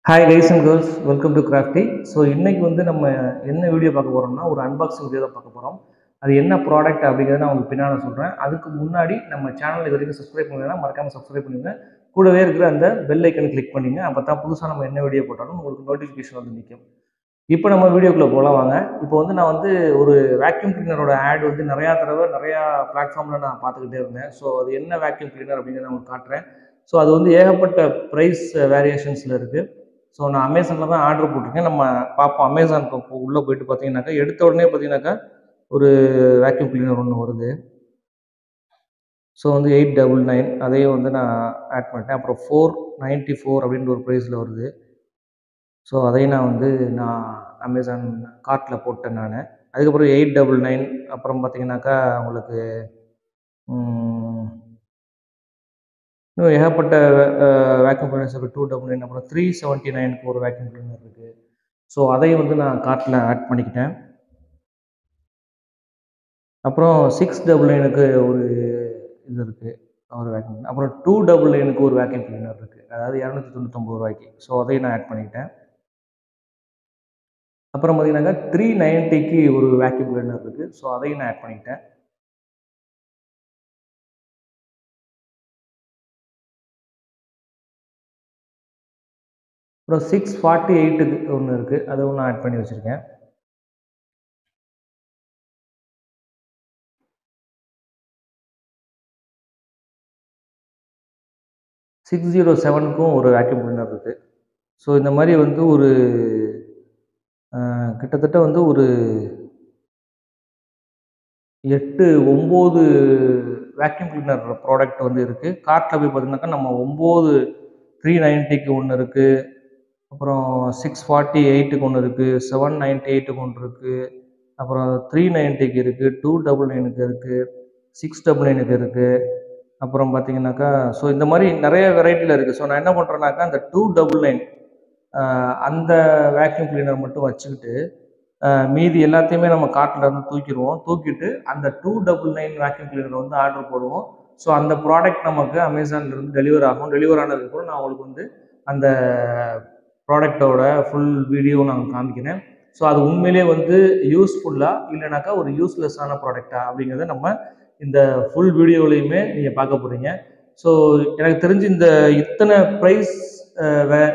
Hi guys and girls, welcome to Crafty. So இன்றைக்கி வந்து நம்ம என்ன வீடியோ பார்க்க போகிறோம்னா ஒரு அன்பாக்சிங் வீடியோ தான் பார்க்க போகிறோம். அது என்ன ப்ராடக்ட் அப்படிங்கிறத நான் உங்களுக்கு பின்னால் சொல்கிறேன். அதுக்கு முன்னாடி நம்ம சேனல் இது வரைக்கும் சப்ஸ்கிரைப் பண்ணுங்கன்னா மறக்காமல் சப்ஸ்கிரைப் பண்ணுங்கள். கூடவே இருக்கிற அந்த பெல் ஐக்கனை கிளிக் பண்ணிங்க. அப்போ தான் புதுசாக நம்ம என்ன வீடியோ போட்டாலும் உங்களுக்கு நோட்டிஃபிகேஷன் வந்து நிற்கும். இப்போ நம்ம வீடியோக்குள்ளே போகலாம் வாங்க. இப்போ வந்து நான் வந்து ஒரு வேக்யூம் கிளீனரோட ஆட் வந்து நிறையா தடவை நிறையா பிளாட்ஃபார்மில் நான் பார்த்துக்கிட்டே இருந்தேன். ஸோ அது என்ன வேக்யூம் கிளீனர் அப்படிங்கிறத நான் உங்களுக்கு காட்டுறேன். ஸோ அது வந்து ஏகப்பட்ட ப்ரைஸ் வேரியேஷன்ஸில் இருக்குது. ஸோ நான் அமேசானில் தான் ஆர்டர் போட்டிருக்கேன். நம்ம பார்ப்போம். அமேசானுக்கு உள்ளே போயிட்டு பார்த்தீங்கன்னாக்கா எடுத்த உடனே பார்த்தீங்கன்னாக்கா ஒரு வேக்யூம் கிளீனர் ஒன்று வருது. ஸோ வந்து 899 அதையும் வந்து நான் ஆட் பண்ணிட்டேன். அப்புறம் 494 அப்படின்ற ஒரு ப்ரைஸில் வருது. ஸோ அதையும் நான் வந்து அமேசான் கார்ட்டில் போட்டேன் நான். அதுக்கப்புறம் 899 அப்புறம் பார்த்தீங்கன்னாக்கா உங்களுக்கு இன்னும் ஏகப்பட்ட வேக்யூம் கிளீனர்ஸ் இருக்குது. 299 அப்புறம் 379க்கு ஒரு வேக்யூம் கிளீனர் இருக்குது. ஸோ அதையும் வந்து நான் கார்ட்டில் ஆட் பண்ணிக்கிட்டேன். அப்புறம் 699க்கு ஒரு இது இருக்குது ஒரு வேக்யூம் கிளீனர். அப்புறம் 299க்கு ஒரு வேக்யூம் கிளீனர் இருக்குது. அதாவது 299 ரூபாய்க்கு. ஸோ அதையும் நான் ஆட் பண்ணிக்கிட்டேன். அப்புறம் பார்த்தீங்கன்னாக்கா 390க்கு ஒரு வேக்யூம் கிளீனர் இருக்குது. ஸோ அதையும் நான் ஆட் பண்ணிக்கிட்டேன். அப்புறம் 648க்கு ஒன்று இருக்குது. அதுவும் நான் ஆட் பண்ணி வச்சுருக்கேன். $607க்கும் ஒரு வேக்யூம் கிளீனர் இருக்குது. ஸோ இந்த மாதிரி வந்து ஒரு கிட்டத்தட்ட வந்து ஒரு 8, 9 வேக்யூம் கிளீனர் ப்ராடக்ட் வந்து இருக்குது. கார்ட்டில் போய் பார்த்தீங்கன்னாக்கா நம்ம 9 390க்கு ஒன்று இருக்குது. அப்புறம் 648க்கு ஒன்று இருக்குது. 798க்கு ஒன்று இருக்குது. அப்புறம் 390க்கு இருக்குது. 299க்கு இருக்குது. 699க்கு இருக்குது. அப்புறம் பார்த்தீங்கன்னாக்கா ஸோ இந்த மாதிரி நிறைய வெரைட்டியில் இருக்குது. ஸோ நான் என்ன பண்ணுறேன்னாக்கா அந்த 299 அந்த வேக்யூம் கிளீனர் மட்டும் வச்சுக்கிட்டு மீதி எல்லாத்தையுமே நம்ம கார்ட்டில் இருந்து தூக்கிட்டு அந்த 299 வேக்யூம் கிளீனர் வந்து ஆர்டர் போடுவோம். ஸோ அந்த ப்ராடக்ட் நமக்கு அமேசான்லேருந்து டெலிவர் ஆகும். டெலிவர் ஆனதுக்கப்புறம் நான் உங்களுக்கு வந்து அந்த ப்ராடக்டோட ஃபுல் வீடியோ நான் காமிக்கிறேன். ஸோ அது உண்மையிலே வந்து யூஸ்ஃபுல்லாக இல்லைனாக்கா ஒரு யூஸ்லெஸ்ஸான ப்ராடக்டா அப்படிங்கிறத நம்ம இந்த ஃபுல் வீடியோலையுமே நீங்கள் பார்க்க போகிறீங்க. ஸோ எனக்கு தெரிஞ்சு இந்த இத்தனை ப்ரைஸ்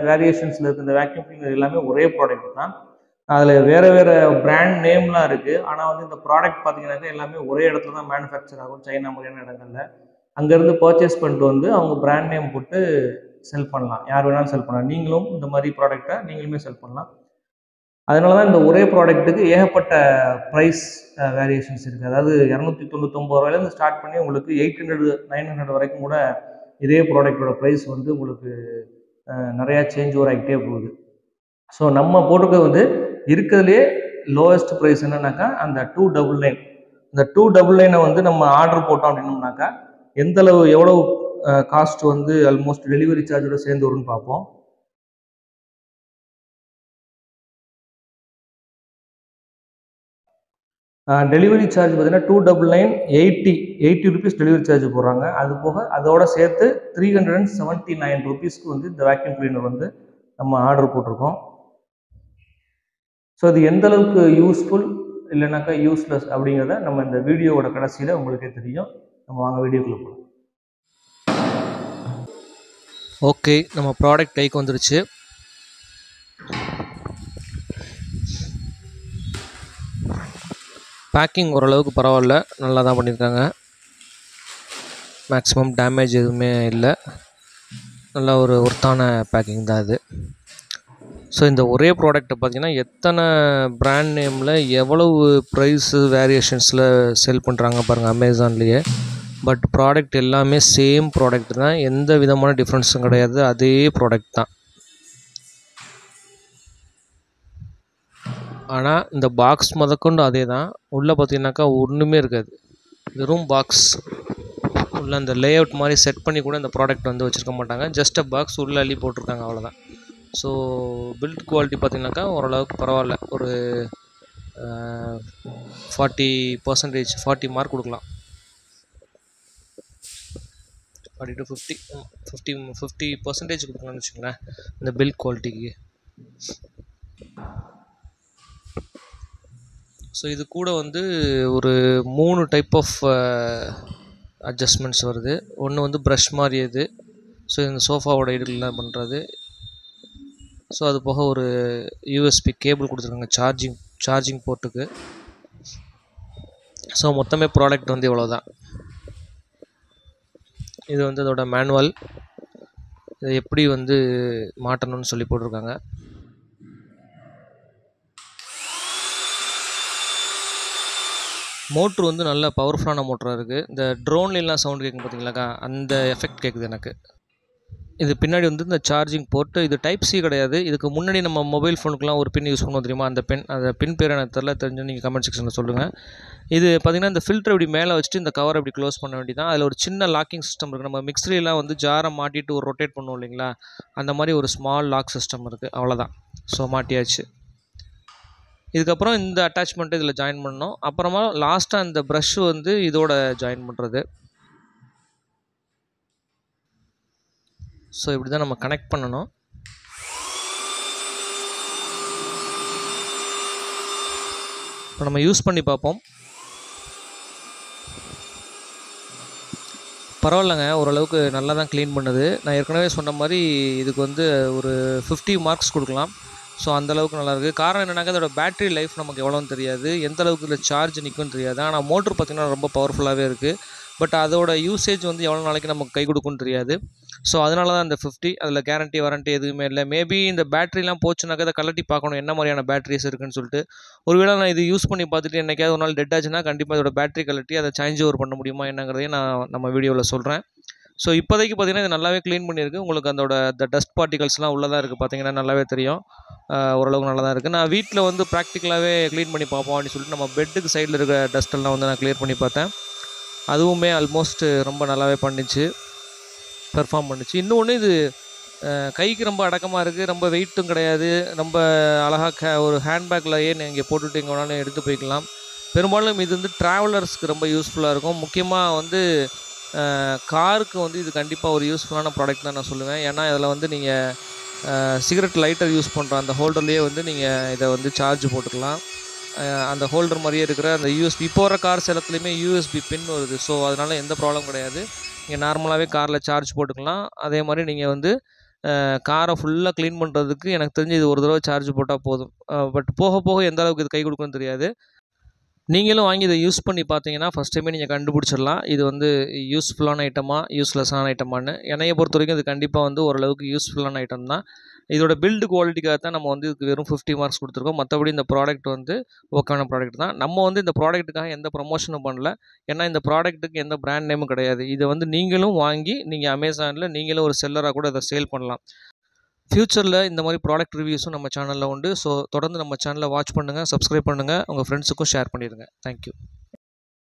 வேரியேஷன்ஸில் இருக்க இந்த வேக்யூம் கிளீனர் எல்லாமே ஒரே ப்ராடக்ட் தான். அதில் வேறு வேறு பிராண்ட் நேம்லாம் இருக்குது. ஆனால் வந்து இந்த ப்ராடக்ட் பார்த்தீங்கன்னாக்கா எல்லாமே ஒரே இடத்துல தான் மேனுஃபேக்சர் ஆகும். சைனா மாதிரியான இடங்கள்ல அங்கேருந்து பர்ச்சேஸ் பண்ணிட்டு வந்து அவங்க பிராண்ட் நேம் போட்டு செல் பண்ணலாம். யார் வேணாலும் செல் பண்ணலாம். நீங்களும் இந்த மாதிரி ப்ராடக்டை நீங்களுமே செல் பண்ணலாம். அதனால தான் இந்த ஒரே ப்ராடக்ட்டுக்கு ஏகப்பட்ட ப்ரைஸ் வேரியேஷன்ஸ் இருக்குது. அதாவது 299 ரூபாயிலேருந்து ஸ்டார்ட் பண்ணி உங்களுக்கு 800, 900 வரைக்கும் கூட இதே ப்ராடக்டோட ப்ரைஸ் வந்து உங்களுக்கு நிறையா சேஞ்ச் ஓவர் ஆகிட்டே போகுது. ஸோ நம்ம போட்டிருக்கிறது வந்து இருக்கிறதுலே லோவஸ்ட் ப்ரைஸ் என்னன்னாக்கா அந்த 299. இந்த 299 வந்து நம்ம ஆர்டர் போட்டோம் அப்படின்னோம்னாக்கா எந்தளவு எவ்வளவு காஸ்ட் வந்து ஆல்மோஸ்ட் டெலிவரி சார்ஜோட சேர்ந்து வரும்னு பார்ப்போம். டெலிவரி சார்ஜ் பார்த்தீங்கன்னா 299 80 ருபீஸ் டெலிவரி சார்ஜ் போடுறாங்க. அது போக அதோட சேர்த்து 379 ருபீஸ்க்கு வந்து இந்த வேக்யூம் கிளீனர் வந்து நம்ம ஆர்டர் போட்டிருக்கோம். ஸோ இது எந்த அளவுக்கு யூஸ்ஃபுல் இல்லைனாக்கா யூஸ்லெஸ் அப்படிங்கிறத நம்ம இந்த வீடியோவோட கடைசியில் உங்களுக்கே தெரியும். நம்ம வாங்க வீடியோக்குள்ளே போகலாம். ஓகே, நம்ம ப்ராடக்ட் கைக்கு வந்துருச்சு. பேக்கிங் ஓரளவுக்கு பரவாயில்ல, நல்லா தான் பண்ணியிருக்காங்க. மேக்ஸிமம் டேமேஜ் எதுவுமே இல்லை. நல்ல ஒரு ஒர்த்தான பேக்கிங் தான் இது. ஸோ இந்த ஒரே ப்ராடக்ட்டை பார்த்திங்கன்னா எத்தனை பிராண்ட் நேமில் எவ்வளவு ப்ரைஸு வேரியேஷன்ஸில் செல் பண்ணுறாங்க பாருங்கள் அமேசான்லேயே. பட் ப்ராடக்ட் எல்லாமே சேம் ப்ராடக்ட் தான், எந்த விதமான டிஃப்ரென்ஸும் கிடையாது. அதே ப்ராடக்ட் தான். ஆனால் இந்த பாக்ஸ் முதற்கொண்டு அதே தான். உள்ளே பார்த்தீங்கன்னாக்கா ஒன்றுமே இருக்காது, வெறும் பாக்ஸ். உள்ள அந்த லே அவுட் மாதிரி செட் பண்ணி கூட இந்த ப்ராடக்ட் வந்து வச்சுருக்க மாட்டாங்க. ஜஸ்ட் அ பாக்ஸ் உள்ளே அள்ளி போட்டிருக்காங்க, அவ்வளோதான். ஸோ பில்ட் குவாலிட்டி பார்த்திங்கனாக்கா ஓரளவுக்கு பரவாயில்ல. ஒரு 40% 40 மார்க் கொடுக்கலாம். ஃபார்ட்டி டு 50% கொடுக்கலாம்னு வச்சுங்களேன் இந்த பில்ட் குவாலிட்டிக்கு. ஸோ இது கூட வந்து ஒரு 3 டைப் ஆஃப் அட்ஜஸ்ட்மெண்ட்ஸ் வருது. ஒன்று வந்து ப்ரஷ் மாதிரி இது, ஸோ இந்த சோஃபாவோட இதுலாம் பண்ணுறது. ஸோ அது போக ஒரு யூஎஸ்பி கேபிள் கொடுத்துருக்காங்க சார்ஜிங் போர்ட்டுக்கு. ஸோ மொத்தமே ப்ராடக்ட் வந்து இவ்வளோ தான். இது வந்து அதோட மேனுவல், இதை எப்படி வந்து மாட்டணும்னு சொல்லி போட்டிருக்காங்க. மோட்ரு வந்து நல்ல பவர்ஃபுல்லான மோட்டராக இருக்குது. இந்த ட்ரோன்லாம் சவுண்ட் கேட்கும் பார்த்தீங்களாக்கா, அந்த எஃபெக்ட் கேட்குது எனக்கு. இது பின்னாடி வந்து இந்த சார்ஜிங் போர்ட்டு. இது டைப் சி கிடையாது. இதுக்கு முன்னாடி நம்ம மொபைல் ஃபோனுக்குலாம் ஒரு பின் யூஸ் பண்ணுவோம் தெரியுமா, அந்த பின் பேர் எனக்கு தெரிஞ்சு நீங்கள் கமெண்ட் செக்ஷனில் சொல்லுங்கள். இது பார்த்திங்கன்னா இந்த ஃபில்டர் இப்படி மேலே வச்சுட்டு இந்த கவர் இப்படி க்ளோஸ் பண்ண வேண்டியதான். அதில் ஒரு சின்ன லாக்கிங் சிஸ்டம் இருக்குது. நம்ம மிக்ஸிலாம் வந்து ஜாரை மாட்டிட்டு ஒரு ரொட்டேட் பண்ணுவோம் இல்லைங்களா, அந்த மாதிரி ஒரு ஸ்மால் லாக் சிஸ்டம் இருக்குது. அவ்வளோதான். ஸோ மாட்டியாச்சு. இதுக்கப்புறம் இந்த அட்டாச்மெண்ட்டு இதில் ஜாயின் பண்ணணும். அப்புறமா லாஸ்ட்டாக இந்த ப்ரஷ் வந்து இதோட ஜாயின் பண்ணுறது. ஸோ இப்படி தான் நம்ம கனெக்ட் பண்ணணும். இப்போ நம்ம யூஸ் பண்ணி பார்ப்போம். பரவாயில்லைங்க, ஓரளவுக்கு நல்லா தான் க்ளீன் பண்ணுது. நான் ஏற்கனவே சொன்ன மாதிரி இதுக்கு வந்து ஒரு 50 மார்க்ஸ் கொடுக்கலாம். ஸோ அந்தளவுக்கு நல்லாயிருக்கு. காரணம் என்னென்னாக்கா அதோட பேட்டரி லைஃப் நமக்கு எவ்வளோன்னு தெரியாது, எந்த அளவுக்கு இதில் சார்ஜ் நிற்கும்னு தெரியாது. ஆனால் மோட்ரு பார்த்திங்கன்னா ரொம்ப பவர்ஃபுல்லாகவே இருக்குது. பட் அதோட யூசேஜ் வந்து எவ்வளோ நாளைக்கு நமக்கு கை கொடுக்குன்னு தெரியாது. ஸோ அதனால தான் இந்த 50. அதில் கேரண்டி வாரண்ட்டி எதுவுமே இல்லை. மேபி இந்த பேட்டரிலாம் போச்சுனாக்கா அதை கலட்டி பார்க்கணும் என்ன மாதிரியான பேட்டரிஸ் இருக்குன்னு சொல்லிட்டு. ஒருவேளை நான் இது யூஸ் பண்ணி பார்த்துட்டு என்னைக்காவது ஒரு நாள் டெட் ஆச்சுன்னா கண்டிப்பாக இதோட பேட்டரி கலட்டி அதை சேஞ்ச் ஓவர் பண்ண முடியுமா என்னங்கிறதையும் நான் நம்ம வீடியோவில் சொல்கிறேன். ஸோ இப்போதைக்கு பார்த்திங்கன்னா இது நல்லாவே க்ளீன் பண்ணியிருக்கு. உங்களுக்கு அந்த டஸ்ட் பார்ட்டிகல்ஸ்லாம் உள்ளதாக இருக்குது, பார்த்திங்கன்னா நல்லாவே தெரியும். ஓரளவுக்கு நல்லா தான் இருக்குது. நான் வீட்டில் வந்து ப்ராக்டிக்கலாகவே க்ளீன் பண்ணி பார்ப்போம் அப்படின்னு சொல்லிட்டு நம்ம பெட்டுக்கு சைடில் இருக்கிற டஸ்ட்டெல்லாம் வந்து நான் க்ளியர் பண்ணி பார்த்தேன். அதுவுமே ஆல்மோஸ்ட் ரொம்ப நல்லாவே பெர்ஃபார்ம் பண்ணிச்சு. இன்னொன்று இது கைக்கு ரொம்ப அடக்கமாக இருக்குது, ரொம்ப வெயிட்டும் கிடையாது. ரொம்ப அழகாக ஒரு ஹேண்ட்பேக்லையே நீங்கள் போட்டுட்டு எங்கே வேணாலும் எடுத்து போய்க்கலாம். பெரும்பாலும் இது வந்து ட்ராவலர்ஸ்க்கு ரொம்ப யூஸ்ஃபுல்லாக இருக்கும். முக்கியமாக வந்து காருக்கு வந்து இது கண்டிப்பாக ஒரு யூஸ்ஃபுல்லான ப்ராடக்ட் தான் நான் சொல்லுவேன். ஏன்னா இதில் வந்து நீங்கள் சிகரெட் லைட்டர் யூஸ் பண்ணுற அந்த ஹோல்டர்லேயே வந்து நீங்கள் இதை வந்து சார்ஜ் போட்டுக்கலாம். அந்த ஹோல்டர் மாதிரியே இருக்கிற அந்த யூஎஸ்பி, இப்போ வர கார்ஸ் எல்லாத்துலேயுமே யூஎஸ்பி பின் வருது. ஸோ அதனால் எந்த ப்ராப்ளம் கிடையாது. நீங்கள் நார்மலாகவே காரில் சார்ஜ் போட்டுக்கலாம். அதே மாதிரி நீங்கள் வந்து காரை ஃபுல்லாக க்ளீன் பண்ணுறதுக்கு எனக்கு தெரிஞ்சு இது ஒரு தடவை சார்ஜ் போட்டால் போதும். பட் போக போக எந்த அளவுக்கு இது கை கொடுக்குன்னு தெரியாது. நீங்களும் வாங்கி இதை யூஸ் பண்ணி பார்த்தீங்கன்னா ஃபஸ்ட் டைமே நீங்கள் கண்டுபிடிச்சிடலாம் இது வந்து யூஸ்ஃபுல்லான ஐட்டமா யூஸ்லெஸ்ஸான ஐட்டமானு. என்னையை பொறுத்த வரைக்கும் இது கண்டிப்பாக வந்து ஓரளவுக்கு யூஸ்ஃபுல்லான ஐட்டம் தான். இதோட பில்டு குவாலிட்டிக்காக தான் நம்ம வந்து இதுக்கு வெறும் 50 மார்க்ஸ் கொடுத்துருக்கோம். மற்றபடி இந்த ப்ராடக்ட் வந்து ஓகேவான ப்ராடக்ட் தான். நம்ம வந்து இந்த ப்ராடக்ட்டுக்காக எந்த ப்ரொமோஷனும் பண்ணல. ஏன்னா இந்த ப்ராடக்ட்டுக்கு எந்த பிராண்ட் நேமும் கிடையாது. இதை வந்து நீங்களும் வாங்கி நீங்கள் அமேசானில் நீங்களும் ஒரு செல்லராக கூட இதை சேல் பண்ணலாம். ஃப்யூச்சரில் இந்த மாதிரி ப்ராடக்ட் ரிவ்யூஸும் நம்ம சேனலில் உண்டு. ஸோ தொடர்ந்து நம்ம சேனலை வாட்ச் பண்ணுங்கள், சப்ஸ்கிரைப் பண்ணுங்கள், உங்கள் ஃப்ரெண்ட்ஸுக்கும் ஷேர் பண்ணிடுங்க. தேங்க்யூ.